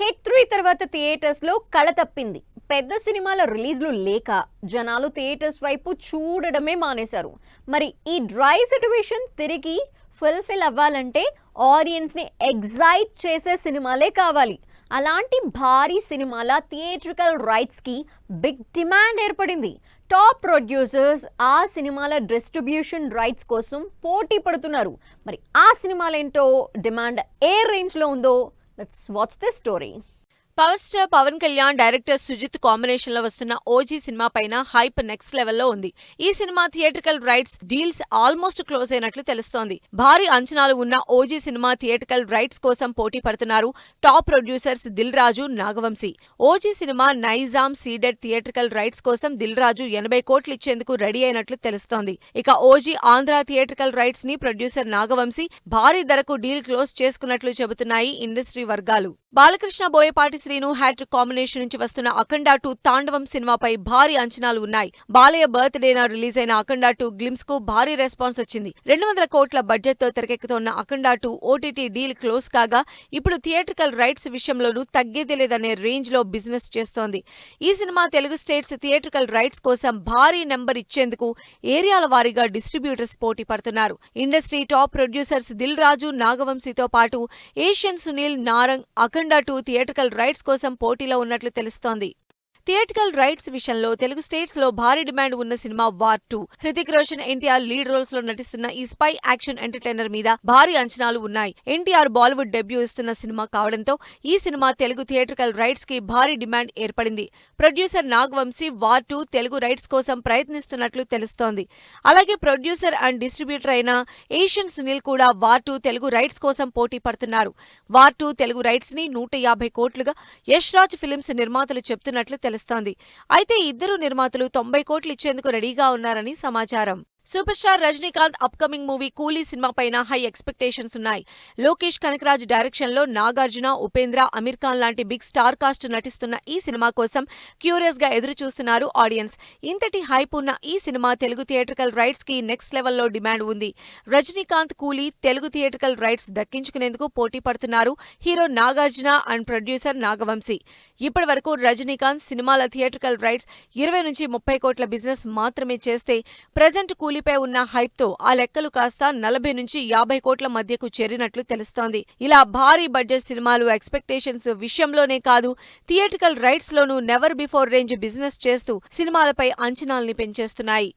Hit 3 తర్వాత theatres లో కళ తప్పింది. పెద్ద సినిమాల రిలీజ్లు లేక జనాలు థియేటర్స్ వైపు చూడడమే మానేశారు. మరి ఈ డ్రై సిట్యుయేషన్ తిరిగి ఫుల్ఫిల్ అవ్వాలంటే ఆడియన్స్ ని ఎగ్జైట్ చేసే సినిమాలే కావాలి. అలాంటి భారీ సినిమాల థియేట్రికల్ రైట్స్ కి బిగ్ డిమాండ్ ఏర్పడింది. టాప్ ప్రొడ్యూసర్స్ ఆ సినిమాల డిస్ట్రిబ్యూషన్ రైట్స్ కోసం పోటీ పడుతున్నారు. మరి ఆ సినిమాలేంటో, డిమాండ్ ఏ రేంజ్ లో ఉందో, let's watch this story. Power star Pawan Kalyan, director Sujeeth combination లో వస్తున్న ఓజీ సినిమా పైన హైప్ నెక్స్ట్ లెవెల్లో ఉంది. ఈ సినిమా theatrical rights deals almost close అయినట్లు తెలుస్తోంది. భారీ అంచనాలు ఉన్న ఓజీ సినిమా థియేట్రికల్ రైట్స్ కోసం పోటీ పడుతున్నారు top producers Dil Raju, Nagavamsi. OG cinema Nizam Ceded theatrical rights కోసం దిల్ రాజు 80 కోట్లు ఇచ్చేందుకు రెడీ అయినట్లు తెలుస్తోంది. ఇక ఓజీ ఆంధ్ర థియేట్రికల్ రైట్స్ ని ప్రొడ్యూసర్ నాగవంశీ భారీ ధరకు డీల్ క్లోజ్ చేసుకున్నట్లు చెబుతున్నాయి ఇండస్ట్రీ వర్గాలు. బాలకృష్ణ, బోయపాటి శ్రీను హ్యాట్రిక్ కాంబినేషన్ నుంచి వస్తున్న అఖండ 2 తాండవం సినిమాపై భారీ అంచనాలు ఉన్నాయి. బాలయ్య బర్త్డేన రిలీజ్ అయిన అఖండ 2 గ్లిమ్స్ కు భారీ రెస్పాన్స్ వచ్చింది. 200 కోట్ల బడ్జెట్ తో తెరకెక్కుతోన్న అఖండ 2 ఓటీటీ డీల్ క్లోజ్ కాగా ఇప్పుడు థియేట్రికల్ రైట్స్ విషయంలోనూ తగ్గేదే లేదనే రేంజ్ లో బిజినెస్ చేస్తోంది. ఈ సినిమా తెలుగు స్టేట్స్ థియేట్రికల్ రైట్స్ కోసం భారీ నెంబర్ ఇచ్చేందుకు ఏరియాల వారీగా డిస్ట్రిబ్యూటర్స్ పోటీ పడుతున్నారు. ఇండస్ట్రీ టాప్ ప్రొడ్యూసర్స్ దిల్ రాజు, నాగవంశీతో పాటు ఏషియన్ సునీల్, నారంగ్ అఖండ 2 థియేట్రికల్ రైట్స్ కోసం పోటీలో ఉన్నట్లు తెలుస్తోంది. థియేట్రికల్ రైట్స్ విషయంలో తెలుగు స్టేట్స్ లో భారీ డిమాండ్ ఉన్న సినిమా war 2. Hrithik Roshan, NTR lead roles లో నటిస్తున్న ఈ స్పై యాక్షన్ ఎంటర్టైనర్ మీద భారీ అంచనాలు ఉన్నాయి. ఎన్టీఆర్ బాలీవుడ్ డెబ్యూ ఇస్తున్న సినిమా కావడంతో ఈ సినిమా తెలుగు థియేట్రికల్ రైట్స్ కి భారీ డిమాండ్ ఏర్పడింది. Producer Nagavamsi war 2 Telugu rights కోసం ప్రయత్నిస్తున్నట్లు తెలుస్తోంది. అలాగే ప్రొడ్యూసర్ అండ్ డిస్ట్రిబ్యూటర్ అయిన ఏషియన్ సునీల్ కూడా వార్ 2 తెలుగు రైట్స్ కోసం పోటీ పడుతున్నారు. వార్ 2 తెలుగు రైట్స్ ని 150 కోట్లుగా యష్ రాజ్ ఫిలిమ్స్ నిర్మాతలు చెబుతున్నట్లు తెలుస్తోంది. అయితే ఇద్దరు నిర్మాతలు 90 కోట్లు ఇచ్చేందుకు రెడీగా ఉన్నారని సమాచారం. Super star Rajinikanth upcoming movie కూలీ సినిమా పైన హై ఎక్స్పెక్టేషన్స్ ఉన్నాయి. లోకేష్ కనకరాజ్ డైరెక్షన్ లో నాగార్జున, ఉపేంద్ర, అమీర్ ఖాన్ లాంటి బిగ్ స్టార్ కాస్ట్ నటిస్తున్న ఈ సినిమా కోసం క్యూరియస్ గా ఎదురు చూస్తున్నారు ఆడియన్స్. ఇంతటి హైప్ ఉన్న ఈ సినిమా తెలుగు థియేట్రికల్ రైట్స్ కి నెక్స్ట్ లెవెల్లో డిమాండ్ ఉంది. రజనీకాంత్ కూలీ తెలుగు థియేట్రికల్ రైట్స్ దక్కించుకునేందుకు పోటీ పడుతున్నారు hero Nagarjuna and producer Nagavamsi. ఇప్పటి వరకు రజనీకాంత్ సినిమాల థియేట్రికల్ రైట్స్ 20 నుంచి 30 కోట్ల బిజినెస్ మాత్రమే చేస్తే ప్రెజెంట్ కూలీపై ఉన్న హైప్ తో ఆ లెక్కలు కాస్త 40 నుంచి 50 కోట్ల మధ్యకు చేరినట్లు తెలుస్తోంది. ఇలా భారీ బడ్జెట్ సినిమాలు ఎక్స్పెక్టేషన్స్ విషయంలోనే కాదు, థియేట్రికల్ రైట్స్ లోనూ నెవర్ బిఫోర్ రేంజ్ బిజినెస్ చేస్తూ సినిమాలపై అంచనాల్ని పెంచేస్తున్నాయి.